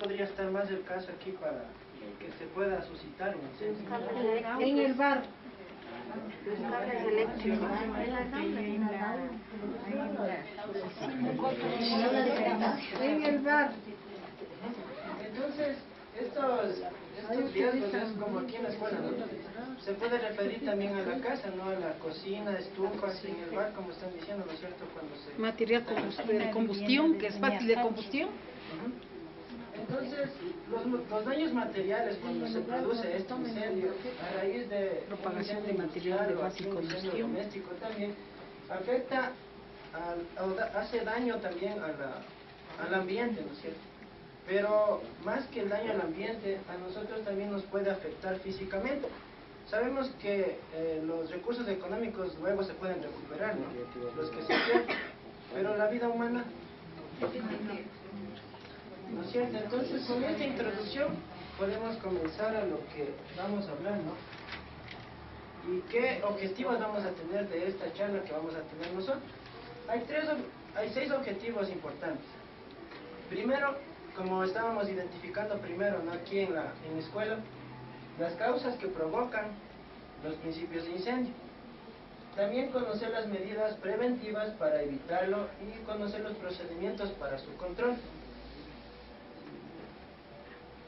podría estar más el caso aquí para que se pueda suscitar un incendio? En el bar. En el bar. Entonces, estos riesgos es como aquí en la escuela, ¿no? Se puede referir también a la casa, ¿no? A la cocina, estufas, en el bar, como están diciendo, ¿no es cierto? Cuando se... Material de combustión, que es fácil de combustión. Entonces, los daños materiales cuando se produce este incendio, a raíz de propagación de material de fácil combustión doméstico también, afecta, hace daño también al ambiente, ¿no es cierto? Pero más que el daño al ambiente, a nosotros también nos puede afectar físicamente. Sabemos que los recursos económicos luego se pueden recuperar, ¿no? Los que se pierden, pero la vida humana, ¿no es cierto? Entonces, con esta introducción podemos comenzar a lo que vamos a hablar, ¿no? ¿Y qué objetivos vamos a tener de esta charla que vamos a tener nosotros? Hay 6 objetivos importantes. Primero, como estábamos identificando primero, ¿no? Aquí en la escuela, las causas que provocan los principios de incendio. También conocer las medidas preventivas para evitarlo y conocer los procedimientos para su control.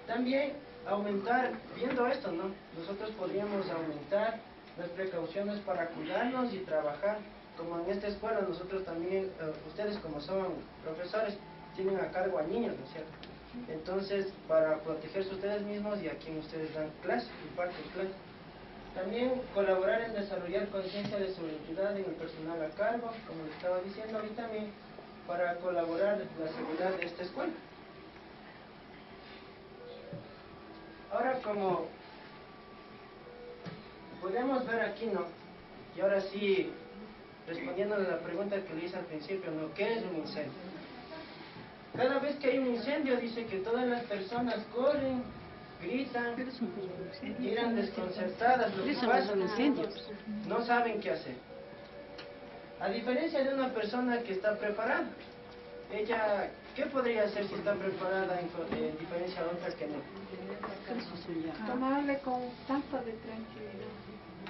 También aumentar, viendo esto, ¿no? Nosotros podríamos aumentar las precauciones para cuidarnos y trabajar. Como en esta escuela nosotros también, ustedes como son profesores, tienen a cargo a niños, ¿no es cierto? Entonces, para protegerse ustedes mismos y a quien ustedes dan clase, imparten clase. También colaborar en desarrollar conciencia de seguridad en el personal a cargo, como les estaba diciendo, y también para colaborar en la seguridad de esta escuela. Ahora, como podemos ver aquí, ¿no? Y ahora sí, respondiendo a la pregunta que le hice al principio, ¿no? ¿Qué es un incendio? Cada vez que hay un incendio, dice que todas las personas corren, gritan, miran desconcertadas lo que pasa, no saben qué hacer. A diferencia de una persona que está preparada, ella, ¿qué podría hacer si está preparada en diferencia de otra que no? Tomarle con tanto de tranquilidad.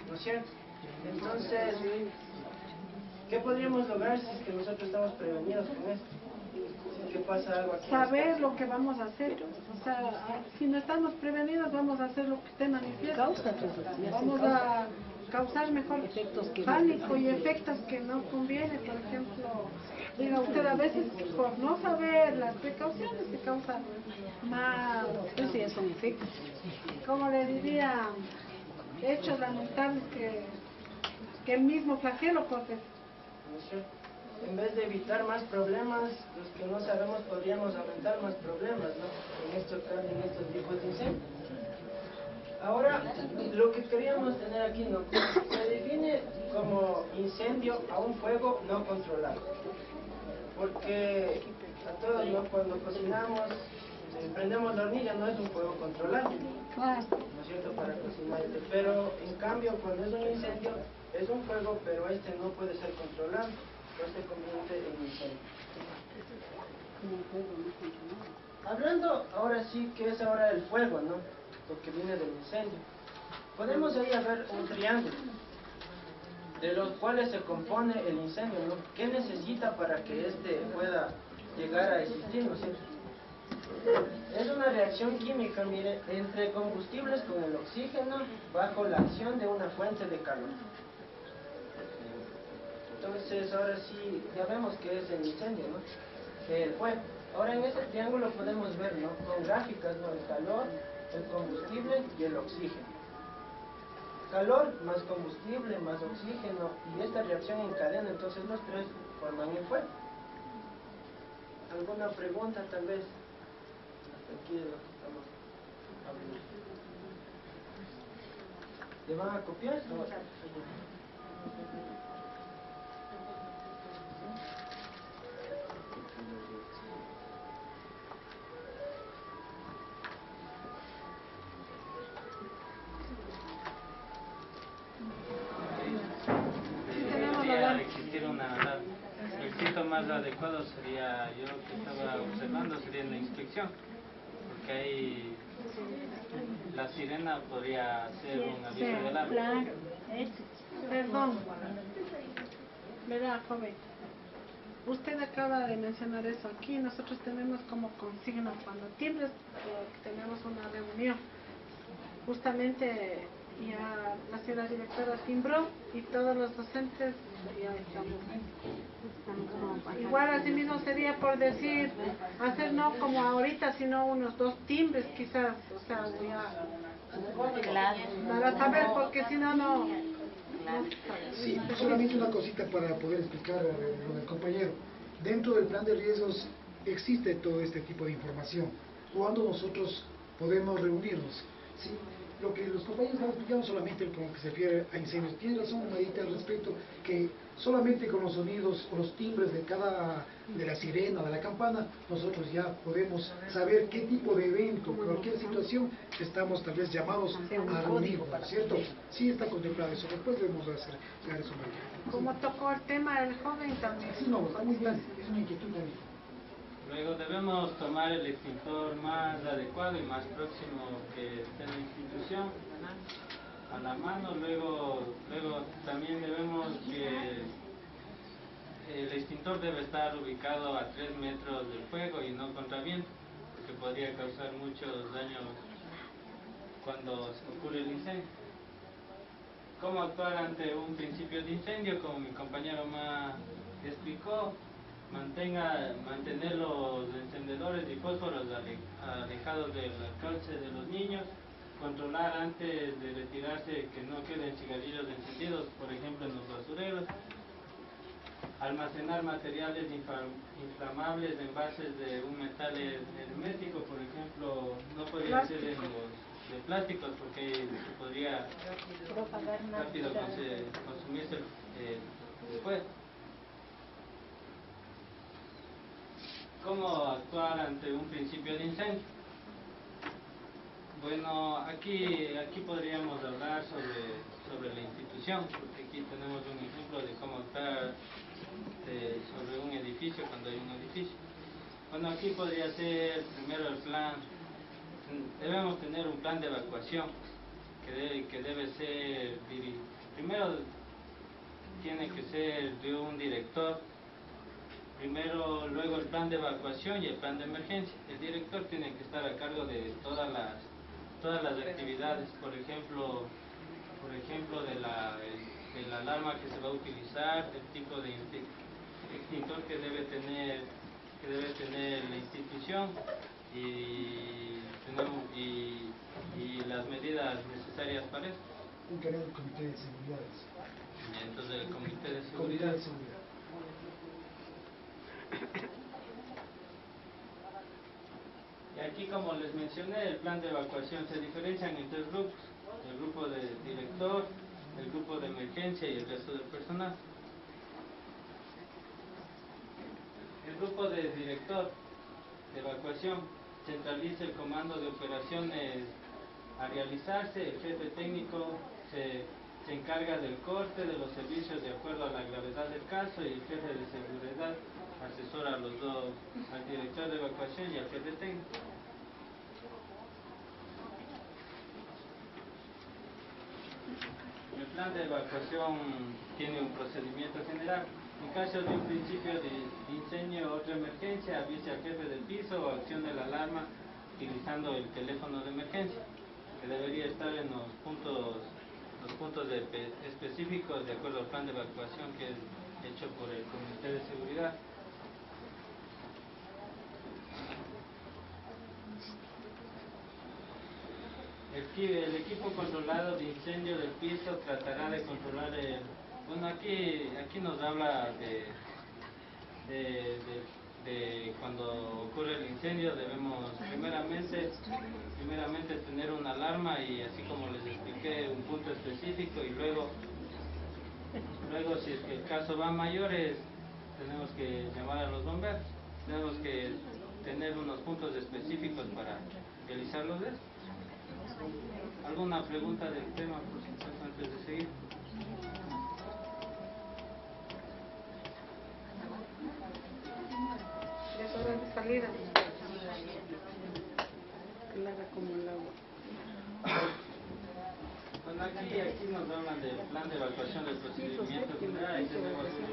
¿No es cierto? Entonces, ¿qué podríamos lograr si es que nosotros estamos prevenidos con esto? Si pasa algo aquí. Saber lo que vamos a hacer. O sea, si no estamos prevenidos, vamos a hacer lo que esté manifiesto. Vamos a causar mejor pánico y efectos que no conviene. Por ejemplo, diga usted, a veces por no saber las precauciones se causan más, eso ya son efectos, como le diría, hechos lamentables que el mismo flagelo corre. En vez de evitar más problemas, los que no sabemos podríamos aumentar más problemas, ¿no? En estos tipos de incendios. Ahora, lo que queríamos tener aquí, ¿no? Se define como incendio a un fuego no controlado. Porque a todos, ¿no? Cuando cocinamos, prendemos la hornilla, no es un fuego controlado, ¿no es cierto? Para cocinar. Pero en cambio, cuando es un incendio, es un fuego, pero este no puede ser controlado. Se convierte en incendio. Hablando ahora sí que es ahora el fuego, ¿no? Porque viene del incendio. Podemos ahí ver un triángulo de los cuales se compone el incendio, ¿no? ¿Qué necesita para que este pueda llegar a existir, ¿no es cierto? Es una reacción química, mire, entre combustibles con el oxígeno bajo la acción de una fuente de calor. Entonces, ahora sí, ya vemos que es el incendio, ¿no? El fuego. Ahora en ese triángulo podemos ver, ¿no? Con gráficas, ¿no? El calor, el combustible y el oxígeno. Calor más combustible más oxígeno y esta reacción en cadena, entonces los tres forman el fuego. ¿Alguna pregunta tal vez? Hasta aquí de lo que estamos hablando. ¿Le van a copiar? No. Al existir el sitio más adecuado sería, yo que estaba observando, sería en la inspección, porque ahí la sirena podría ser un aviso sí, de alarma. Claro, eso. Perdón. Verá, joven. Usted acaba de mencionar eso aquí. Nosotros tenemos como consigna cuando timbres tenemos una reunión. Justamente ya la señora directora timbró y todos los docentes ya estamos. Igual así mismo sería por decir, hacer no como ahorita, sino unos 2 timbres quizás, o sea, ya Claro. para saber, porque si no, no. Sí, solamente una cosita para poder explicar lo del compañero. Dentro del plan de riesgos existe todo este tipo de información. ¿Cuándo nosotros podemos reunirnos? ¿Sí? Lo que los compañeros están explicando solamente con lo que se refiere a incendios. Tiene razón Marita al respecto, que solamente con los sonidos o los timbres de la sirena, de la campana, nosotros ya podemos saber qué tipo de evento, cualquier situación, estamos tal vez llamados a reunirnos, ¿cierto? Sí está contemplado eso, después debemos hacer eso, Marita. Como tocó el tema del joven también. Sí, no, está muy bien, es una inquietud también. Luego debemos tomar el extintor más adecuado y más próximo que esté en la institución a la mano. Luego también debemos que el extintor debe estar ubicado a 3 metros del fuego y no contra viento, porque podría causar muchos daños cuando ocurre el incendio. ¿Cómo actuar ante un principio de incendio? Como mi compañero más explicó, mantener los encendedores y fósforos alejados del alcance de los niños, controlar antes de retirarse que no queden cigarrillos encendidos, por ejemplo en los basureros, almacenar materiales inflamables en bases de un metal hermético, por ejemplo, no podría ser en los de plásticos porque se podría rápido consumirse después. ¿Cómo actuar ante un principio de incendio? Bueno, aquí podríamos hablar sobre la institución, porque aquí tenemos un ejemplo de cómo actuar sobre un edificio cuando hay un edificio. Bueno, aquí podría ser primero el plan. Debemos tener un plan de evacuación que debe ser primero tiene que ser de un director. Primero, luego el plan de evacuación y el plan de emergencia. El director tiene que estar a cargo de todas las actividades, por ejemplo de la alarma que se va a utilizar, el tipo de extintor que debe tener la institución y las medidas necesarias para eso. Un canal del comité de seguridad. Y entonces el comité de Comité seguridad. de seguridad. Y aquí, como les mencioné, el plan de evacuación se diferencian en 3 grupos: el grupo de director, el grupo de emergencia y el resto del personal. El grupo de director de evacuación centraliza el comando de operaciones a realizarse. El jefe técnico se encarga del corte de los servicios de acuerdo a la gravedad del caso, y el jefe de seguridad asesora a los dos, al director de evacuación y al jefe técnico. El plan de evacuación tiene un procedimiento general. En caso de un principio de incendio o otra emergencia, avise al jefe del piso o accione la alarma utilizando el teléfono de emergencia, que debería estar en los puntos específicos de acuerdo al plan de evacuación que es hecho por el comité de seguridad. El equipo controlado de incendio del piso tratará de controlar bueno, aquí nos habla de cuando ocurre el incendio. Debemos primeramente tener una alarma, y así como les expliqué, un punto específico, y luego si es que el caso va a mayores, tenemos que llamar a los bomberos. Tenemos que tener unos puntos específicos para realizarlos de eso. ¿Alguna pregunta del tema, por supuesto, antes de seguir? Ya es hora de salida. haga como el agua. Bueno, aquí nos hablan del plan de evacuación del procedimiento general. Ahí tenemos un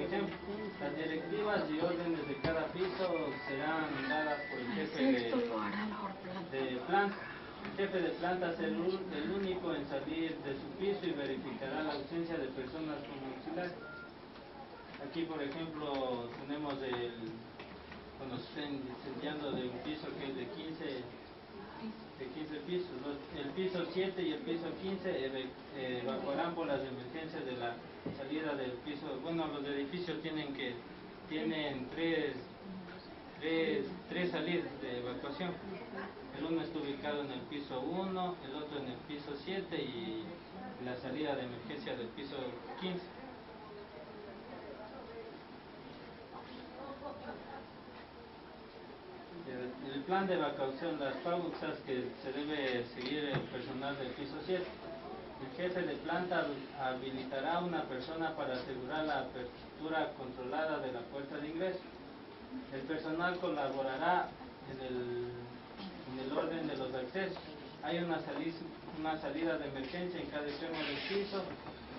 ejemplo. Las directivas y órdenes de cada piso serán dadas por el jefe de planta. El jefe de planta será el único en salir de su piso y verificará la ausencia de personas como auxiliares. Aquí, por ejemplo, tenemos cuando se estén incendiando de un piso que es de 15 pisos. El piso 7 y el piso 15 evacuarán por las emergencias de la salida del piso. Bueno, los edificios tienen tres salidas de evacuación. El uno está ubicado en el piso 1, el otro en el piso 7 y la salida de emergencia del piso 15. El plan de evacuación, las pautas que se debe seguir el personal del piso 7. El jefe de planta habilitará a una persona para asegurar la apertura controlada de la puerta de ingreso. El personal colaborará en el orden de los accesos. Hay una salida de emergencia en cada extremo del piso,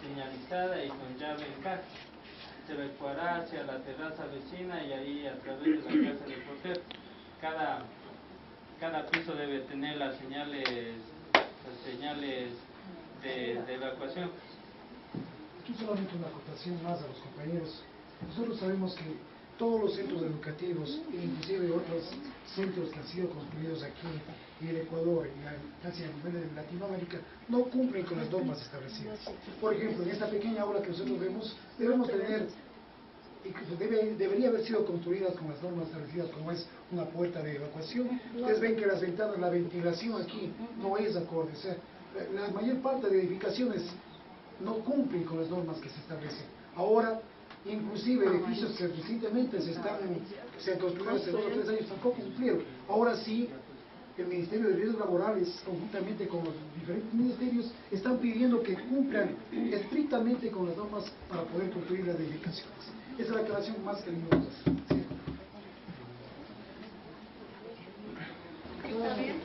señalizada y con llave en caja. Se evacuará hacia la terraza vecina y ahí a través de la casa del portero. Cada piso debe tener las señales de evacuación. Aquí solamente una acotación más a los compañeros. Nosotros sabemos que todos los centros educativos, inclusive otros centros que han sido construidos aquí en el Ecuador y casi a nivel de Latinoamérica, no cumplen con las normas establecidas. Por ejemplo, en esta pequeña aula que nosotros vemos, debemos tener, debería haber sido construidas con las normas establecidas, como es una puerta de evacuación. Ustedes ven que las ventanas, la ventilación aquí no es acorde. O sea, la mayor parte de edificaciones no cumplen con las normas que se establecen. Ahora, inclusive edificios que recientemente se han construido hace 2 o 3 años tampoco cumplieron. Ahora sí, el Ministerio de Riesgos Laborales, conjuntamente con los diferentes ministerios, están pidiendo que cumplan estrictamente con las normas para poder construir las edificaciones. Esa es la aclaración más que le dio.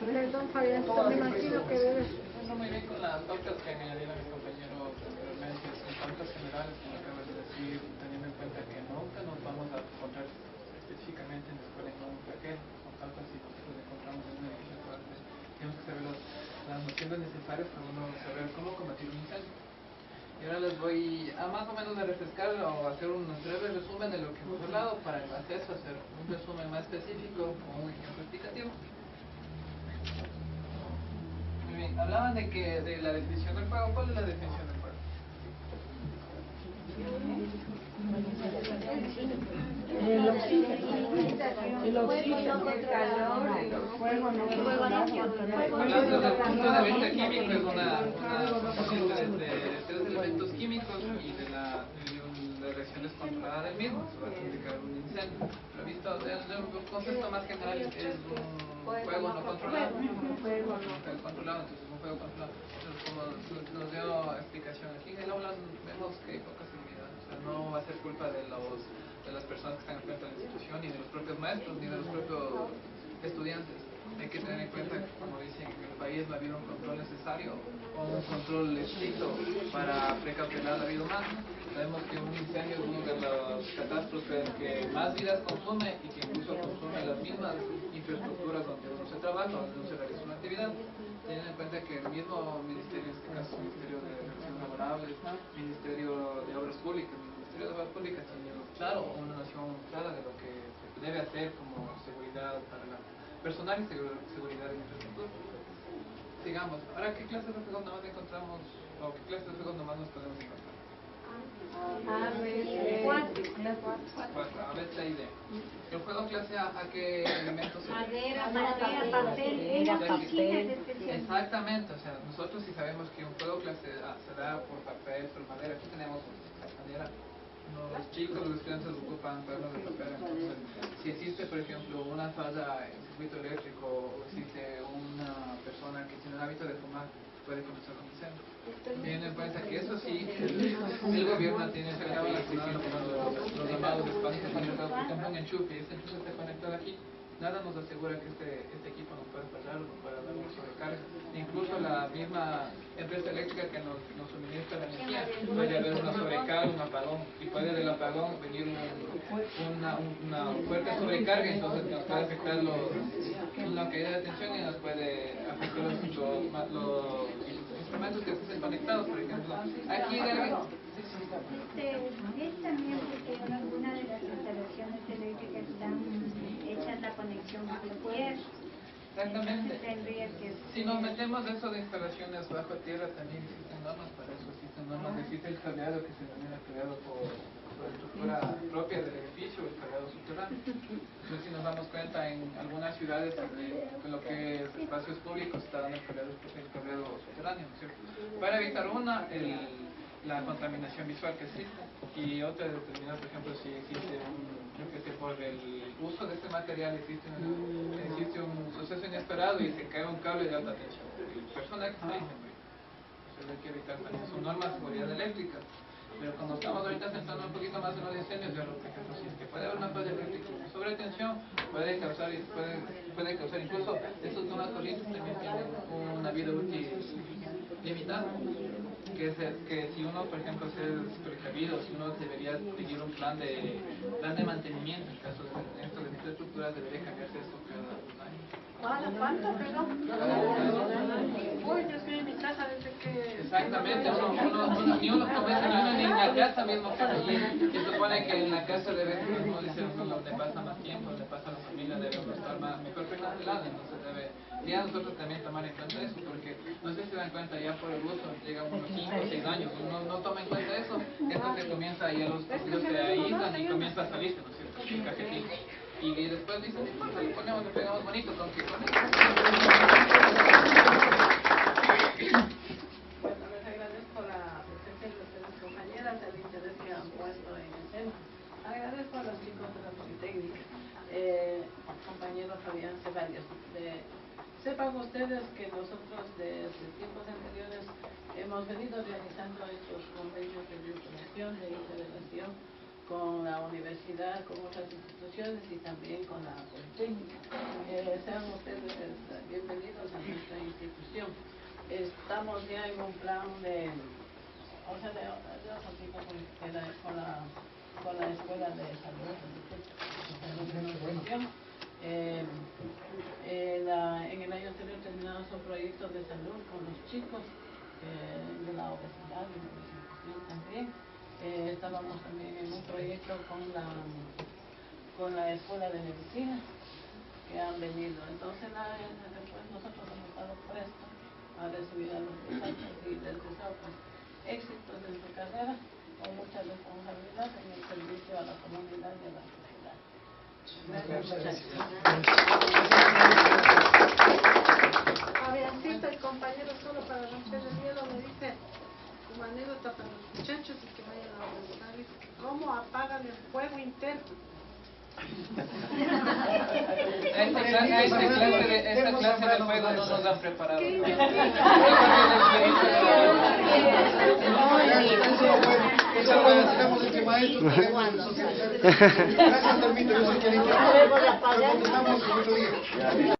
Perdón, Fabián, me imagino que debes. No, muy bien con las pautas que añadieron mis compañeros anteriormente, son pautas generales, como acabas de decir, teniendo en cuenta que nunca nos vamos a encontrar específicamente en la escuela en un paquete, son pautas y nosotros encontramos en un edificio aparte. Tenemos que saber las nociones necesarias para uno saber cómo combatir un incendio. Y ahora les voy a más o menos a refrescar o hacer un breve resumen de lo que hemos hablado para el acceso, hacer un resumen más específico o un ejemplo explicativo. Muy bien, hablaban de la definición del fuego. ¿Cuál es la definición del fuego? El oxígeno, el calor, el fuego no Hablando desde el punto de vista químico, es una asociación de 3 elementos químicos y de la reacción descontrolada del mismo. Se va a indicar un incendio. Pero visto desde un concepto más general, es un fuego no controlado. Un fuego controlado, entonces un fuego controlado. Entonces, como nos dio explicación aquí en el aula, vemos que hay poca seguridad. O sea, no va a ser culpa de las personas que están en frente de la institución, ni de los propios maestros, ni de los propios estudiantes. Hay que tener en cuenta que, como dicen, en el país no ha habido un control necesario o un control estricto para precautelar la vida humana. Sabemos que un incendio es una de las catástrofes que más vidas consume y que incluso consume las mismas infraestructuras donde uno se trabaja, donde uno se realiza una actividad. Teniendo en cuenta que el mismo ministerio, en este caso el Ministerio de Relaciones Laborables, Ministerio de Obras Públicas, tiene una noción clara de lo que se debe hacer como seguridad para la personal y seguridad en infraestructura. Sigamos. Ahora, ¿qué clases de juegos nomás encontramos o qué clases de juegos nomás nos podemos encontrar? A ver, la idea. El juego clase A qué elementos se Madera, papel, exactamente, o sea, nosotros sí sabemos que un juego clase A se da por papel, por madera. Aquí tenemos madera. Los chicos, los estudiantes ocupan cuadernos de papel. Entonces, si existe, por ejemplo, una falla en circuito eléctrico o existe una persona que tiene el hábito de fumar, puede comenzar con incendio. Teniendo en cuenta que eso sí, el gobierno tiene sacado las los llamados espacios conectados, por ejemplo, un enchufe, y este enchufe está conectado aquí. nada nos asegura que este equipo no pueda fallar o no pueda dar una sobrecarga. Incluso la misma empresa eléctrica que nos suministra la energía puede haber una sobrecarga, un apagón, y puede del apagón venir una fuerte sobrecarga, entonces nos puede afectar la caída de tensión y nos puede afectar los instrumentos que estén conectados, por ejemplo. Aquí Es también porque algunas de las instalaciones eléctricas están hechas la conexión bajo tierra. Exactamente. Tendría que Si nos metemos eso de instalaciones bajo tierra, también existen normas para eso. Existen normas, existe el cableado que se denomina cableado por estructura propia del edificio, el cableado subterráneo. Entonces, si nos damos cuenta, en algunas ciudades, con lo que es espacios públicos, está dando el cableado subterráneo, ¿no es cierto? Para evitar la contaminación visual que existe, y otra determinar, por ejemplo, si existe yo que sé, por el uso de este material existe un suceso inesperado y se cae un cable de alta tensión. La persona que está ahí se hay que evitar también, son normas de seguridad eléctrica. Pero cuando estamos ahorita centrando un poquito más en los incendios, ya por ejemplo, si es que puede haber una falla eléctrica, una sobretensión, puede causar incluso estos nuevas corrientes también tienen una vida útil limitada. Que si uno, por ejemplo, es precavido, si uno debería seguir un plan de mantenimiento en caso de esto de infraestructuras, debería cambiarse esto cada 2 años. ¿Cuánto, perdón? Uy, Dios mío, en mi casa desde que... Exactamente, ni uno convence ni en la casa mismo que allí. Se supone que en la casa debe, como dice uno, donde pasa más tiempo, donde pasa la familia, debe estar mejor precavido, entonces debería nosotros también tomar en cuenta eso, porque no sé si se dan cuenta, ya por el uso llegan unos 5 o 6 años, uno no toma en cuenta eso, esto se comienza, ya los tejidos se aíslan y comienza a salirse, ¿no es cierto? El cajetín. Y después dicen, le ponemos, le pegamos bonito, con que con eso. Bueno, les agradezco la presencia de ustedes, compañeras, el interés que han puesto en el tema. Agradezco a los chicos de la Politécnica, compañero Fabián Ceballos. Sepan ustedes que nosotros desde tiempos anteriores hemos venido realizando estos convenios de vinculación, de interrelación con la universidad, con otras instituciones y también con la Politécnica. Sean ustedes bienvenidos a nuestra institución. Estamos ya en un plan de otro tipo con la Escuela de Salud, en el año anterior terminamos un proyecto de salud con los chicos de la obesidad y la desnutrición también. Estábamos también en un proyecto con la Escuela de Medicina que han venido. Entonces después nosotros hemos estado prestos a recibir a los muchachos y les deseo pues, éxitos en su carrera con mucha responsabilidad en el servicio a la comunidad y a la sociedad. Gracias, muchachos. Fabiancito, el compañero, solo para romper el hielo, me dice una anécdota para los muchachos y que vayan a preguntar cómo apagan el fuego interno. Esta clase de fuego no nos han preparado. Eso lo necesitamos entre maestros. Gracias, Termito. Yo sé que le interesa, pero contestamos el otro día.